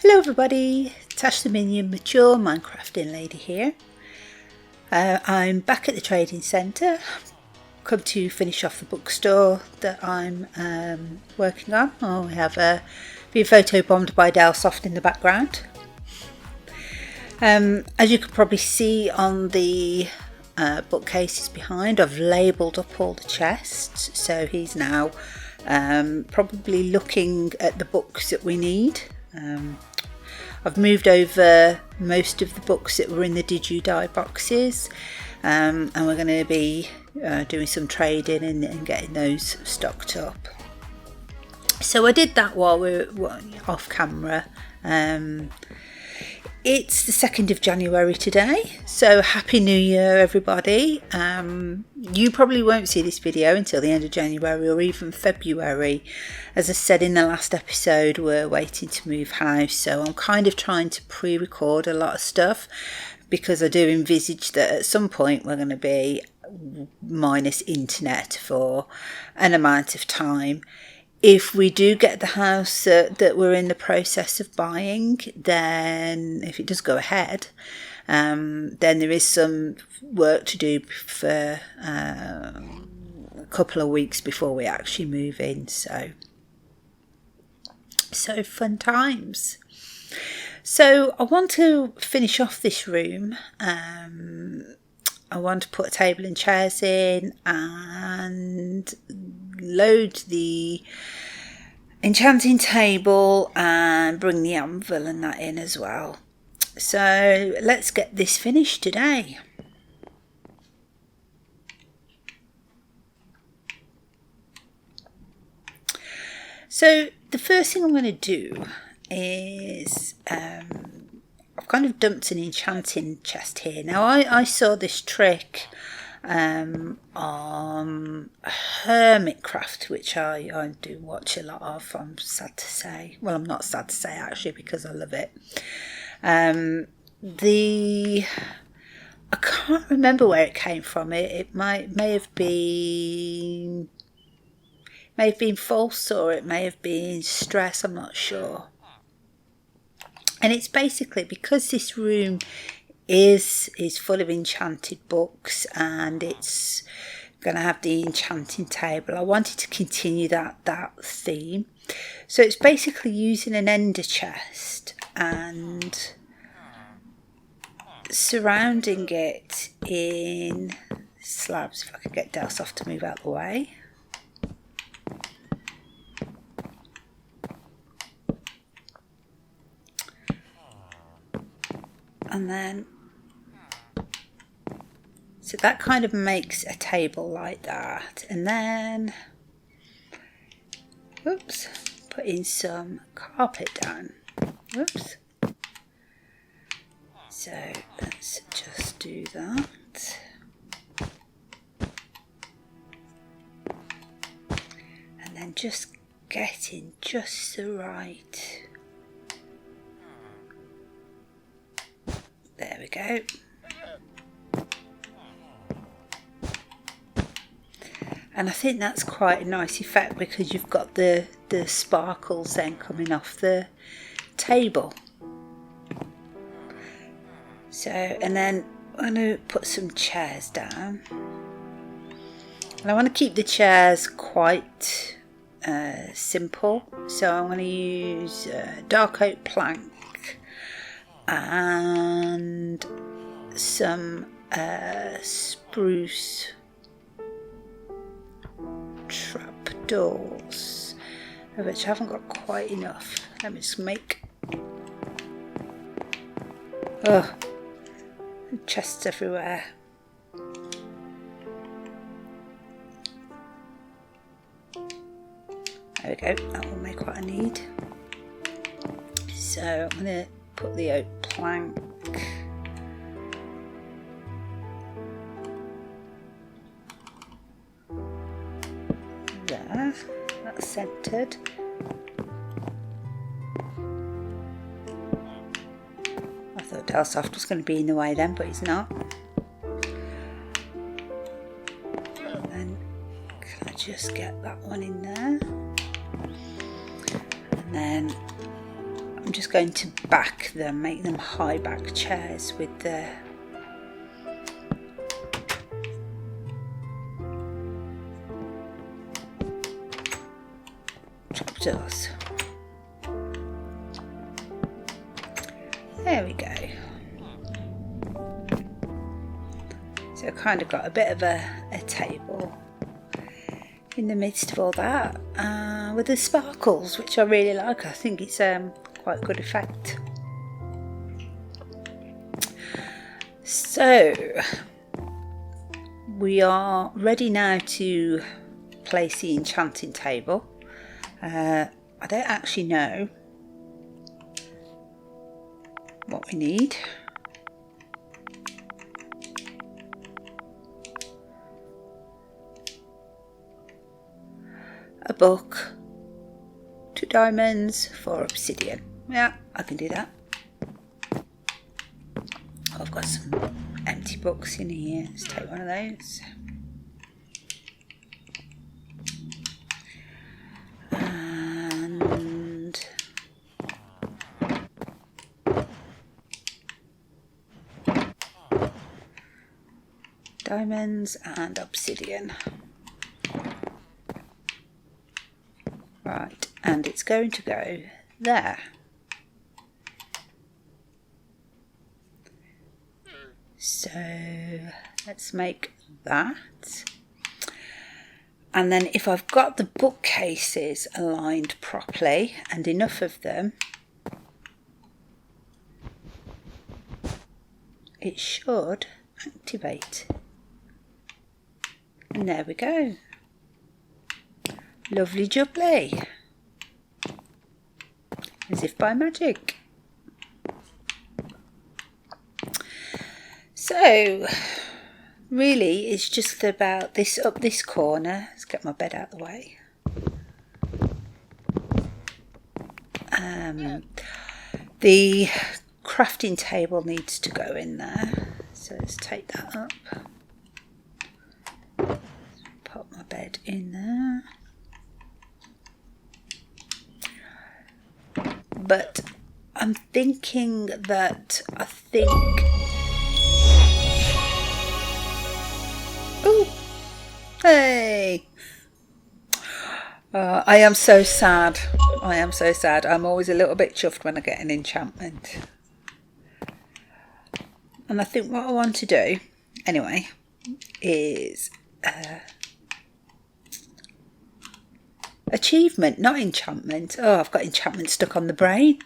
Hello everybody, Tash the Minion, mature Minecrafting lady here. I'm back at the trading centre, come to finish off the bookstore that I'm working on. We have been photobombed by Dalesoft in the background. As you can probably see on the bookcases behind, I've labelled up all the chests, so he's now probably looking at the books that we need. I've moved over most of the books that were in the Did You Die boxes, and we're going to be doing some trading and getting those stocked up. So I did that while we were off camera. It's the 2nd of January today, so Happy New Year everybody. You probably won't see this video until the end of January or even February. As I said in the last episode, we're waiting to move house, so I'm kind of trying to pre-record a lot of stuff because I do envisage that at some point we're going to be minus internet for an amount of time. If we do get the house that we're in the process of buying, then if it does go ahead, then there is some work to do for a couple of weeks before we actually move in. So fun times. So I want to finish off this room. I want to put a table and chairs in and load the enchanting table and bring the anvil and that in as well. So let's get this finished today. So the first thing I'm going to do is I've kind of dumped an enchanting chest here. Now I saw this trick on Hermitcraft, which I do watch a lot of, I'm sad to say. Well, I'm not sad to say actually, because I love it. I can't remember where it came from. It may have been false, or it may have been stress, I'm not sure. And it's basically because this room is full of enchanted books and it's going to have the enchanting table. I wanted to continue that theme. So it's basically using an ender chest and surrounding it in slabs. If I could get Dalesoft to move out of the way. And then, so that kind of makes a table like that. And then, whoops, put in some carpet down. Whoops. So let's just do that. And then just getting just the right. There we go. And I think that's quite a nice effect because you've got the sparkles then coming off the table. So, and then I'm going to put some chairs down. And I want to keep the chairs quite simple. So I'm going to use dark oak plank and some spruce trapdoors, of which I haven't got quite enough. Let me just make chests everywhere. There we go, that will make what I need. So I'm going to put the oak plank there, that's centered. I thought Dalesoft was going to be in the way then, but he's not. And then can I just get that one in there? And then I'm just going to back them, make them high back chairs with the trapdoors. There we go. So I kind of got a bit of a table in the midst of all that, with the sparkles, which I really like. I think it's quite a good effect. So we are ready now to place the enchanting table. I don't actually know what we need. A book, 2 diamonds, 4 obsidian. Yeah, I can do that. I've got some empty books in here. Let's take one of those. And diamonds and obsidian. Right, and it's going to go there. So let's make that. And then if I've got the bookcases aligned properly and enough of them, it should activate. And there we go. Lovely jubbly. As if by magic. So really it's just about this up this corner. Let's get my bed out of the way. The crafting table needs to go in there. So let's take that up. Pop my bed in there. But I'm thinking that oh, hey! I am so sad. I am so sad. I'm always a little bit chuffed when I get an enchantment. And I think what I want to do, anyway, is achievement, not enchantment. Oh, I've got enchantment stuck on the brain.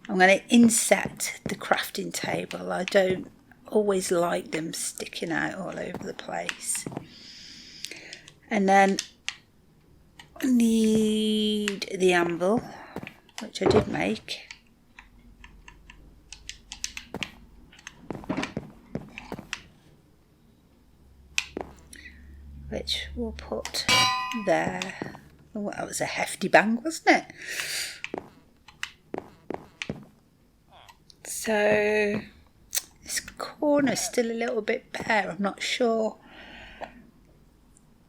I'm going to inset the crafting table. I don't always like them sticking out all over the place. And then I need the anvil, which I did make. Which we'll put there. Oh, that was a hefty bang, wasn't it? So this corner's still a little bit bare. I'm not sure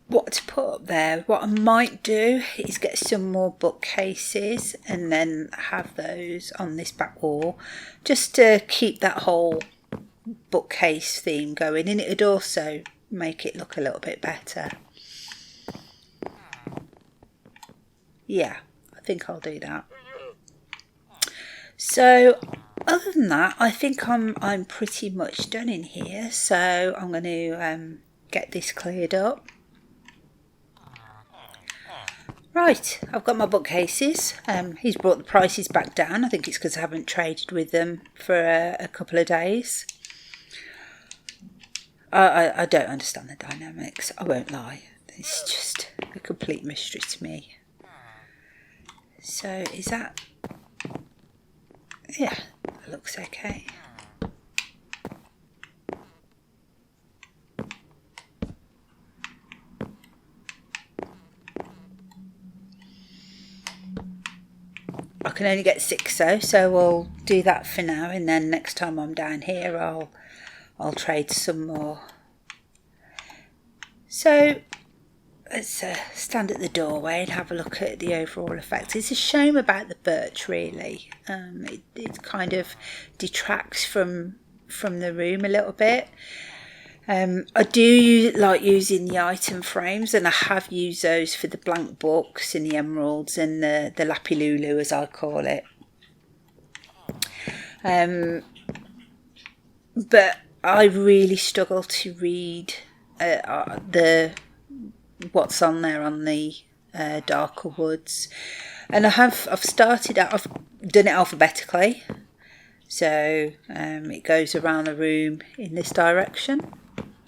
what to put up there. What I might do is get some more bookcases and then have those on this back wall, just to keep that whole bookcase theme going, and it would also make it look a little bit better. Yeah, I think I'll do that. So other than that, I think I'm pretty much done in here. So I'm going to get this cleared up. Right, I've got my bookcases. He's brought the prices back down. I think it's because I haven't traded with them for a couple of days. I don't understand the dynamics, I won't lie. It's just a complete mystery to me. So is that... yeah, that looks okay. I can only get 6 though, so we'll do that for now, and then next time I'm down here I'll trade some more. So let's stand at the doorway and have a look at the overall effect. It's a shame about the birch, really. It kind of detracts from the room a little bit. I do like using the item frames, and I have used those for the blank books and the emeralds and the lapilulu, as I call it. But I really struggle to read what's on there on the darker woods, and I've started out. I've done it alphabetically, so it goes around the room in this direction,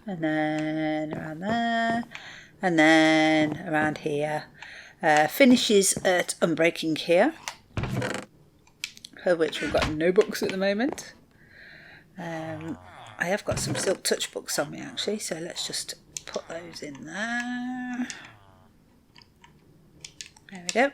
and then around there, and then around here. Finishes at Unbreaking here, for which we've got no books at the moment. I have got some Silk Touch books on me actually, so let's just put those in there. There we go.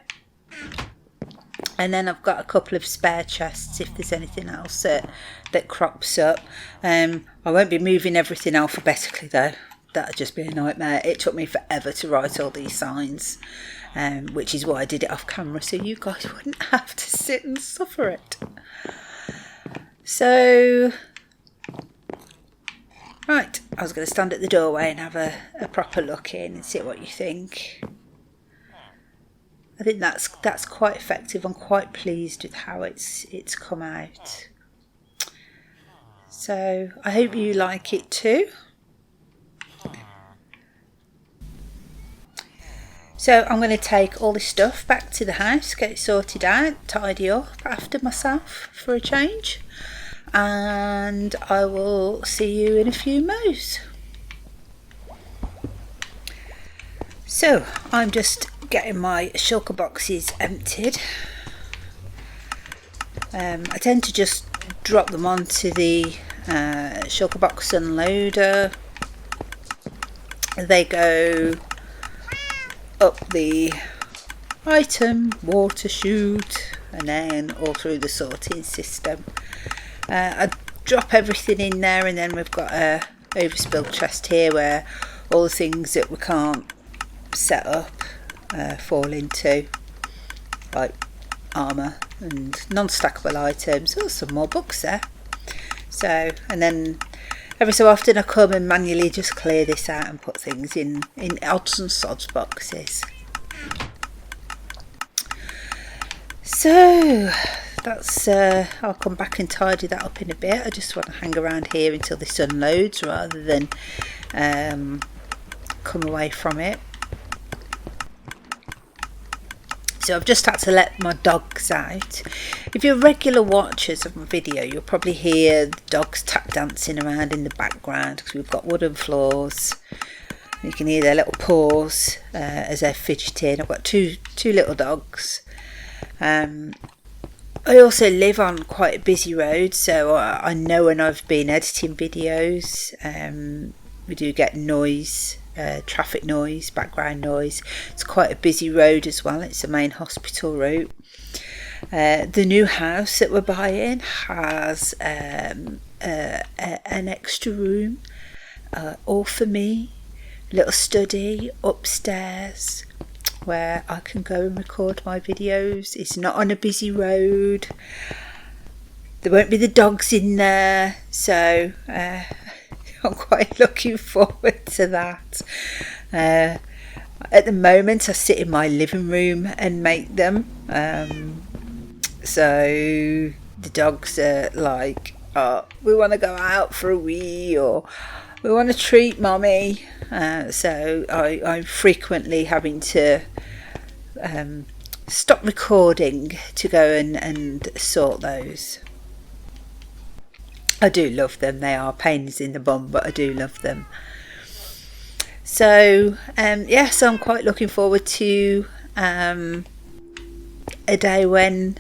And then I've got a couple of spare chests if there's anything else that crops up. I won't be moving everything alphabetically though. That'd just be a nightmare. It took me forever to write all these signs, which is why I did it off camera, so you guys wouldn't have to sit and suffer it. So, right, I was going to stand at the doorway and have a proper look in and see what you think. I think that's quite effective. I'm quite pleased with how it's come out. So I hope you like it too. So I'm going to take all this stuff back to the house, get it sorted out, tidy up after myself for a change, and I will see you in a few mo's. So I'm just getting my shulker boxes emptied. I tend to just drop them onto the shulker box unloader. They go up the item, water chute, and then all through the sorting system. I drop everything in there, and then we've got a overspill chest here where all the things that we can't set up fall into, like armour and non-stackable items. Oh, some more books there. So, and then every so often I come and manually just clear this out and put things in odds and sods boxes. So that's I'll come back and tidy that up in a bit. I just want to hang around here until this unloads rather than come away from it. So I've just had to let my dogs out. If you're regular watchers of my video, you'll probably hear the dogs tap dancing around in the background because we've got wooden floors. You can hear their little paws as they're fidgeting. I've got two little dogs. I also live on quite a busy road, so I know when I've been editing videos, we do get noise. Traffic noise, background noise. It's quite a busy road as well. It's the main hospital route. The new house that we're buying has an extra room all for me, little study upstairs where I can go and record my videos. It's not on a busy road. There won't be the dogs in there, so I'm quite looking forward to that. At the moment I sit in my living room and make them. So the dogs are like, oh, we want to go out for a wee, or we want to treat mommy. So I'm frequently having to stop recording to go and sort those. I do love them. They are pains in the bum, but I do love them. So so I'm quite looking forward to a day when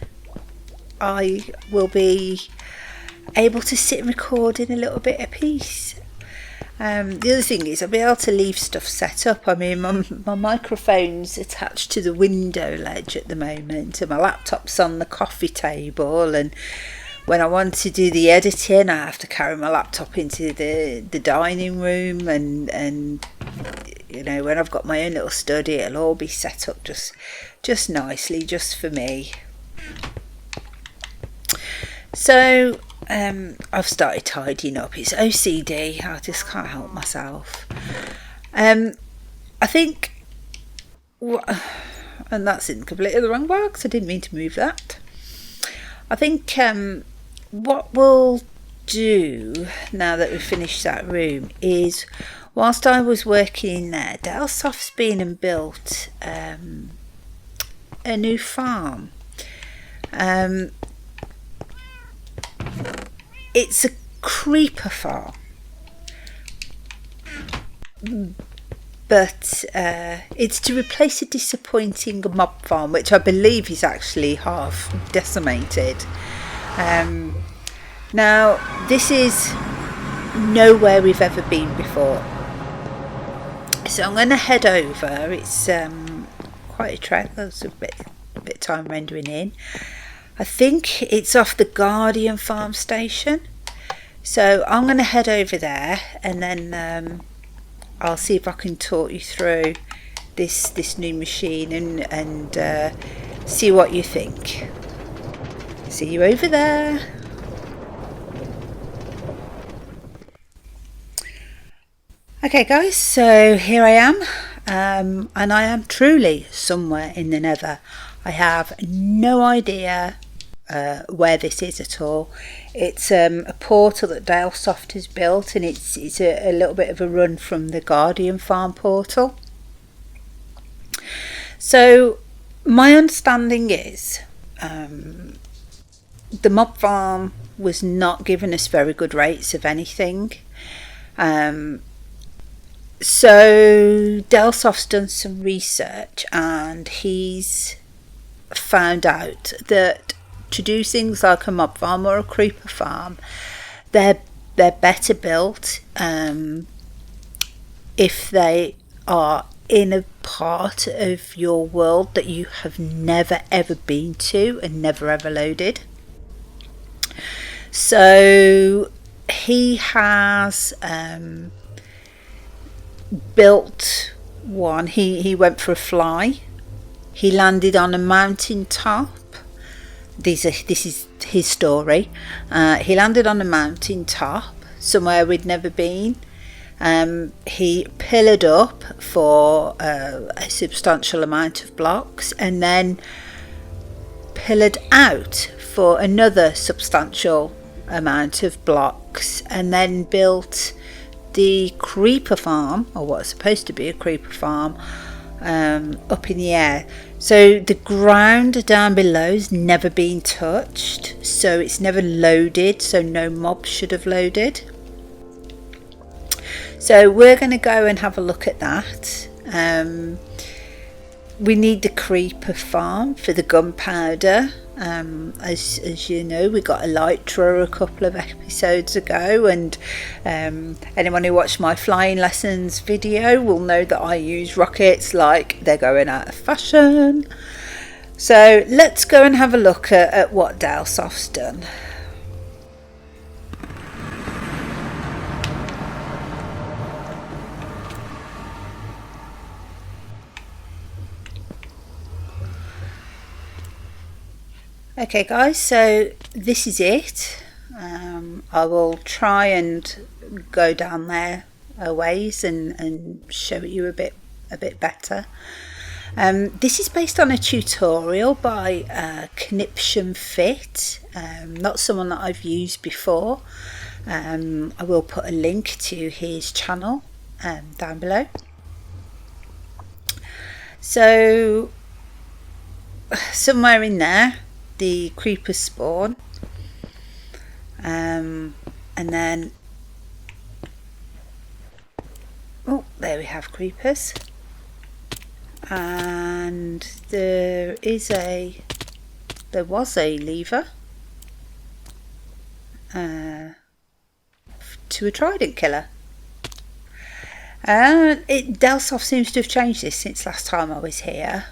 I will be able to sit and record in a little bit of peace. The other thing is I'll be able to leave stuff set up. I mean, my microphone's attached to the window ledge at the moment, and my laptop's on the coffee table, and when I want to do the editing, I have to carry my laptop into the dining room, and you know, when I've got my own little study, it'll all be set up just nicely, just for me. So I've started tidying up. It's OCD. I just can't help myself. I think, and that's in completely the wrong box. I didn't mean to move that. I think what we'll do now that we've finished that room is, whilst I was working in there, Dalesoft's been and built a new farm. It's a creeper farm, but it's to replace a disappointing mob farm, which I believe is actually half decimated. Now, this is nowhere we've ever been before, so I'm going to head over. It's quite a trek. There's a bit of time rendering in. I think it's off the Guardian farm station, so I'm going to head over there, and then I'll see if I can talk you through this new machine and see what you think. See you over there. Okay guys, so here I am, and I am truly somewhere in the nether. I have no idea where this is at all. It's a portal that Dalesoft has built, and it's a little bit of a run from the Guardian farm portal. So my understanding is the mob farm was not giving us very good rates of anything. So Dalesoft's done some research, and he's found out that to do things like a mob farm or a creeper farm, they're better built if they are in a part of your world that you have never ever been to and never ever loaded. So he has built one. He went for a fly. He landed on a mountain top. This is his story. He landed on a mountain top somewhere we'd never been. He pillared up for a substantial amount of blocks, and then pillared out for another substantial amount of blocks, and then built the creeper farm, or what's supposed to be a creeper farm, up in the air. So the ground down below has never been touched, so it's never loaded, so no mob should have loaded. So we're going to go and have a look at that. We need the creeper farm for the gunpowder. As you know, we got elytra a couple of episodes ago, and anyone who watched my flying lessons video will know that I use rockets like they're going out of fashion. So let's go and have a look at what Dalesoft's done. Okay guys, so this is it. I will try and go down there a ways and show you a bit better. This is based on a tutorial by Conniption Fit, not someone that I've used before. I will put a link to his channel down below. So somewhere in there the creepers spawn, and then there we have creepers, and there was a lever to a trident killer. Dalesoft seems to have changed this since last time I was here,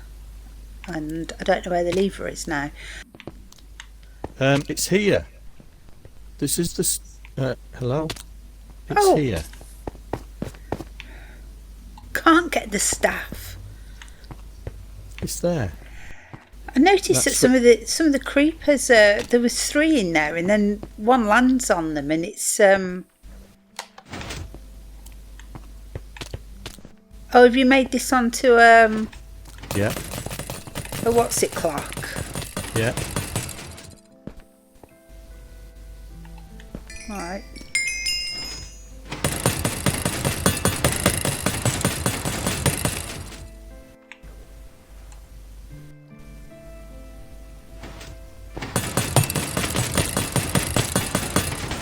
and I don't know where the lever is now. It's here. This is the hello. It's here. can't get the staff. It's there. I noticed that some of the creepers, there was 3 in there, and then one lands on them, and it's Oh, have you made this onto Yeah. a what's it clock? Yeah. All right.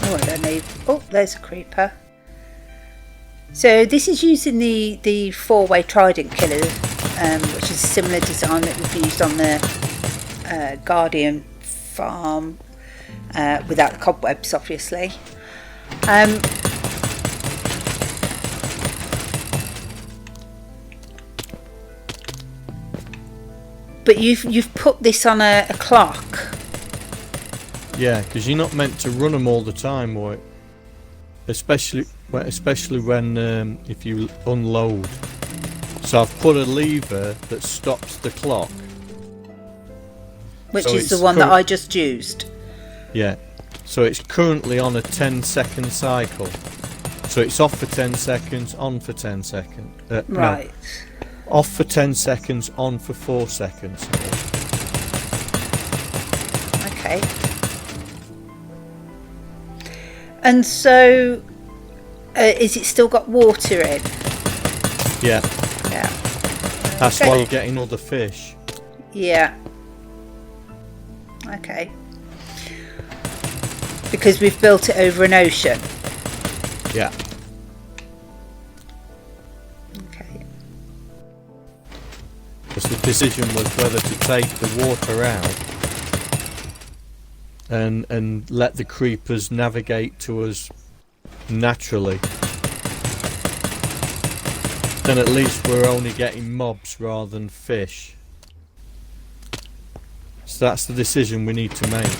Oh, I don't need. Oh, there's a creeper. So this is using the 4-way trident killer, which is a similar design that we've used on the Guardian farm, without the cobwebs, obviously. But you've put this on a clock. Yeah, because you're not meant to run them all the time, or especially when if you unload. So I've put a lever that stops the clock, Which so is the one that I just used. Yeah, so it's currently on a 10-second cycle. So it's off for 10 seconds, on for 10 seconds. Right. No, off for 10 seconds, on for 4 seconds. Okay. And so, is it still got water in? Yeah. Yeah. That's why you're getting all the fish. Yeah. Okay. Because we've built it over an ocean. Yeah. Okay. Because the decision was whether to take the water out and let the creepers navigate to us naturally. Then at least we're only getting mobs rather than fish. So that's the decision we need to make.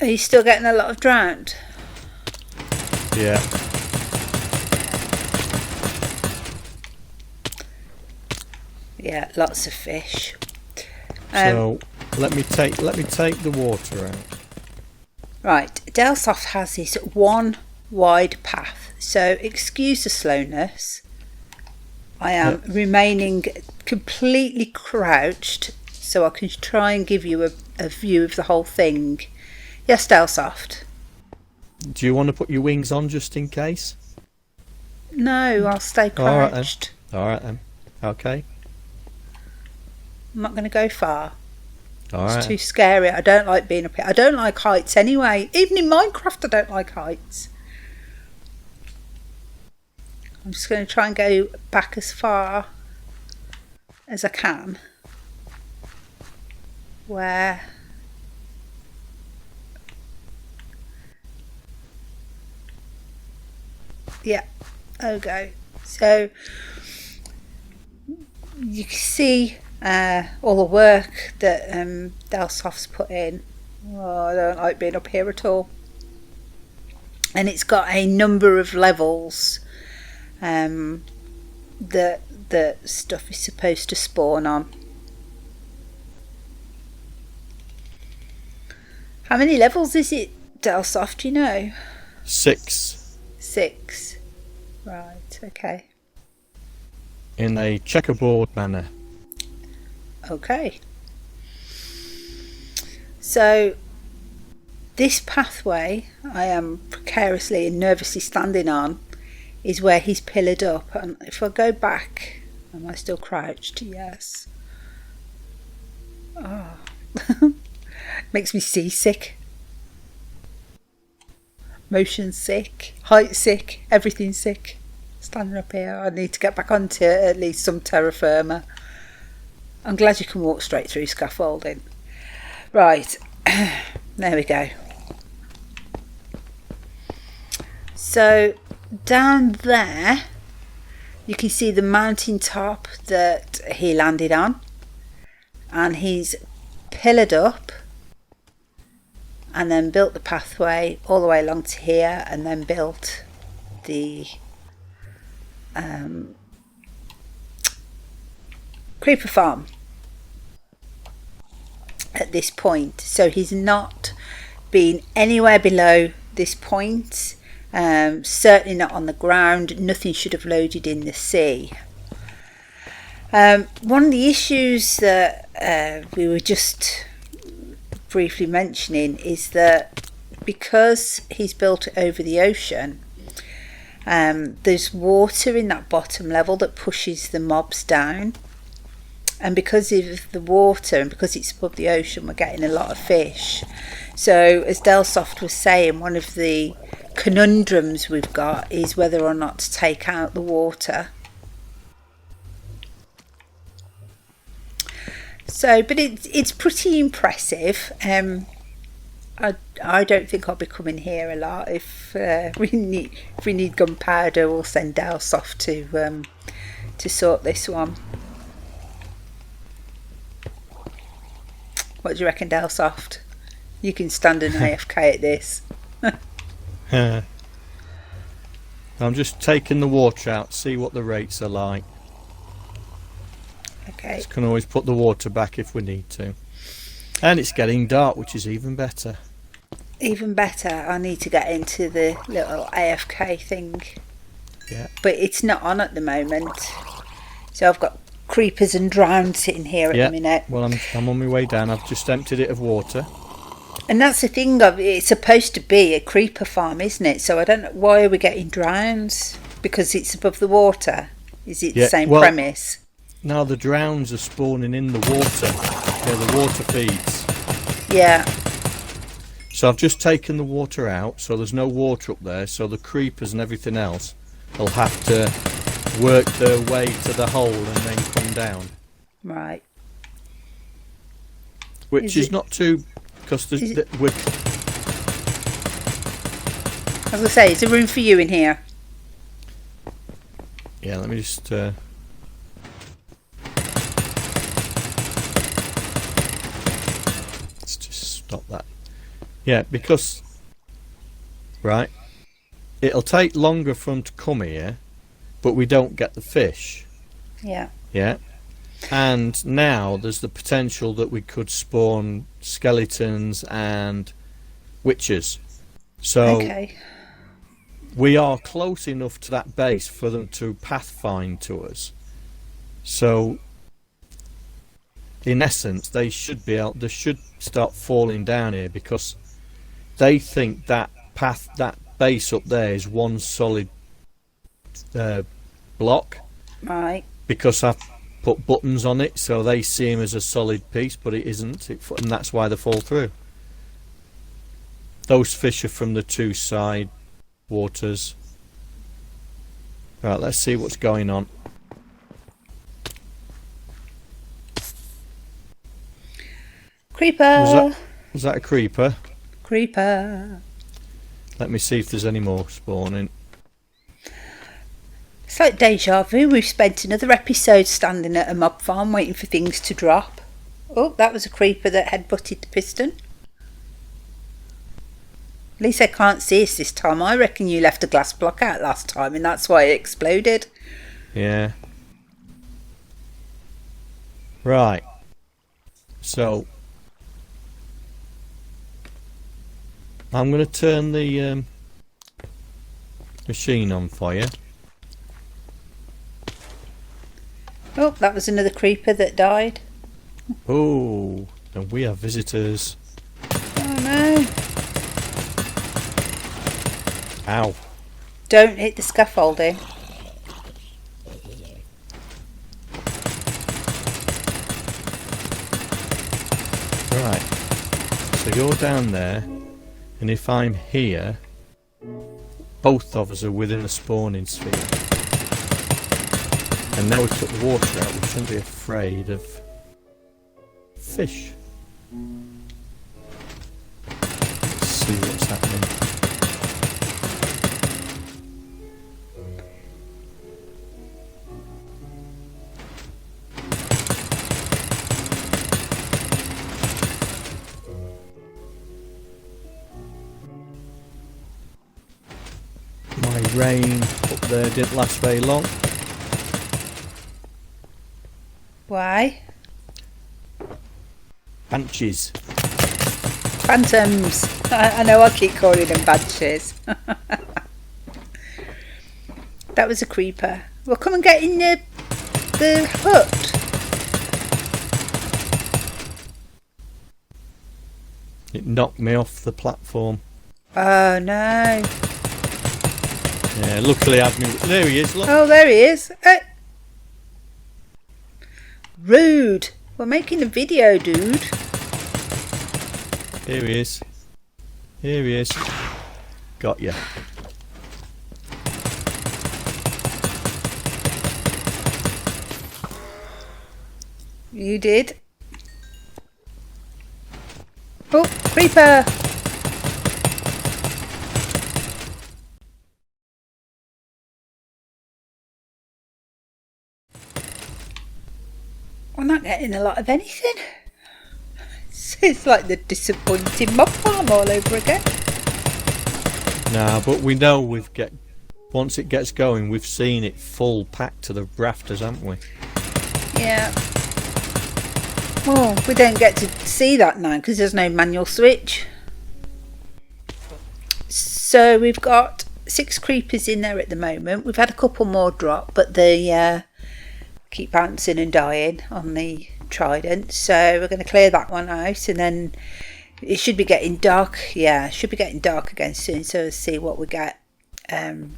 Are you still getting a lot of drowned? Yeah. Yeah, lots of fish. So let me take the water out. Right, Dalesoft has this one wide path, so excuse the slowness. I am remaining completely crouched so I can try and give you a view of the whole thing. Yes, Dalesoft? Do you want to put your wings on just in case? No, I'll stay crouched. Alright then. Okay. I'm not going to go far. Alright. It's too scary. I don't like being up here. I don't like heights anyway. Even in Minecraft I don't like heights. I'm just going to try and go back as far as I can. Where... Yeah, okay. So you can see all the work that Dalesoft's put in. Oh, I don't like being up here at all. And it's got a number of levels that stuff is supposed to spawn on. How many levels is it, Dalesoft, do you know? 6. 6. Right, okay. In a checkerboard manner. Okay. So this pathway I am precariously and nervously standing on is where he's pillared up, and if I go back, am I still crouched? Yes. Oh. Makes me seasick. Motion sick, height sick, everything sick. Standing up here, I need to get back onto at least some terra firma. I'm glad you can walk straight through scaffolding. Right, there we go. So down there you can see the mountain top that he landed on, and he's pillared up and then built the pathway all the way along to here, and then built the creeper farm at this point. So he's not been anywhere below this point, certainly not on the ground. Nothing should have loaded in the sea. One of the issues that we were just briefly mentioning is that because he's built it over the ocean, there's water in that bottom level that pushes the mobs down, and because of the water and because it's above the ocean, we're getting a lot of fish. So as Dalesoft was saying, one of the conundrums we've got is whether or not to take out the water. So, but it's pretty impressive. I don't think I'll be coming here a lot. If we need gunpowder, we'll send Dalesoft to sort this one. What do you reckon, Dalesoft? You can stand an AFK at this. I'm just taking the water out, see what the rates are like. Okay. Just can always put the water back if we need to. And it's getting dark, which is even better. Even better. I need to get into the little AFK thing. Yeah. But it's not on at the moment. So I've got creepers and drowns sitting here at the minute. Well, I'm on my way down. I've just emptied it of water. And that's the thing of it's supposed to be a creeper farm, isn't it? So I don't know, why are we getting drowns? Because it's above the water. Is it the same premise? No, the drowns are spawning in the water. Yeah, the water feeds. Yeah. So I've just taken the water out, so there's no water up there, so the creepers and everything else will have to work their way to the hole and then come down. Right. Which is not too... because I was going to say, is there room for you in here? Yeah, let me just... let's just stop that. Yeah, because... Right. It'll take longer for them to come here, but we don't get the fish. Yeah. Yeah. And now there's the potential that we could spawn skeletons and witches. So we are close enough to that base for them to pathfind to us. So in essence, they should start falling down here because they think that that base up there is one solid block. Right. Because I've put buttons on it, so they see him as a solid piece, but it isn't, and that's why they fall through. Those fish are from the two side waters. Right, let's see what's going on. Creeper! Was that a creeper? Creeper! Let me see if there's any more spawning. It's like deja vu. We've spent another episode standing at a mob farm waiting for things to drop. Oh, that was a creeper that headbutted the piston. At least I can't see us this time. I reckon you left a glass block out last time and that's why it exploded. Yeah. Right. So I'm going to turn the machine on for you. Oh, that was another creeper that died. Oh, and we have visitors. Oh no. Ow. Don't hit the scaffolding. Right. So you're down there, and if I'm here, both of us are within a spawning sphere. And now we took the water out, we shouldn't be afraid of fish. Let's see what's happening. rain up there didn't last very long. Why? Banshees. Phantoms. I know I keep calling them banshees. That was a creeper. Well, come and get in the hut. It knocked me off the platform. Oh no. Yeah, luckily I had me... There he is, look. Oh, there he is. Rude. We're making a video, dude. Here he is. Here he is. Got ya. You did. Oh, creeper. We're not getting a lot of anything. It's like the disappointing mob farm all over again. Nah, but we know once it gets going, we've seen it full packed to the rafters, haven't we? Yeah. Well, we don't get to see that now because there's no manual switch. So we've got 6 creepers in there at the moment. We've had a couple more drop, but they keep bouncing and dying on the trident. So we're going to clear that one out, and then it should be getting dark. Yeah, it should be getting dark again soon. So we'll see what we get on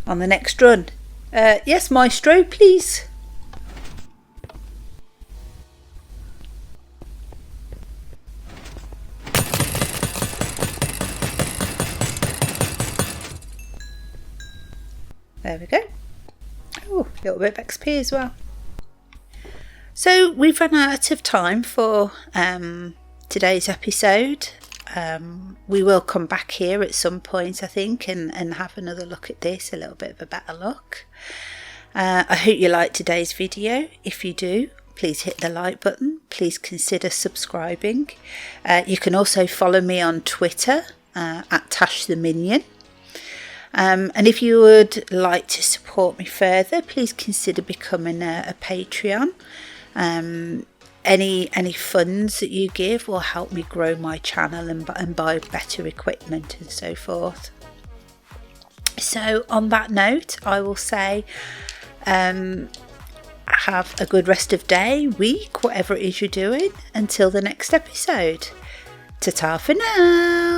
the next run. Yes, Maestro, please. There we go. Oh, a little bit of XP as well. So we've run out of time for today's episode. We will come back here at some point, I think, and have another look at this, a little bit of a better look. I hope you liked today's video. If you do, please hit the like button. Please consider subscribing. You can also follow me on Twitter at Tash the Minion. And if you would like to support me further, please consider becoming a Patreon. Any funds that you give will help me grow my channel and buy better equipment and so forth. So on that note, I will say have a good rest of day, week, whatever it is you're doing, until the next episode. Ta-ta for now.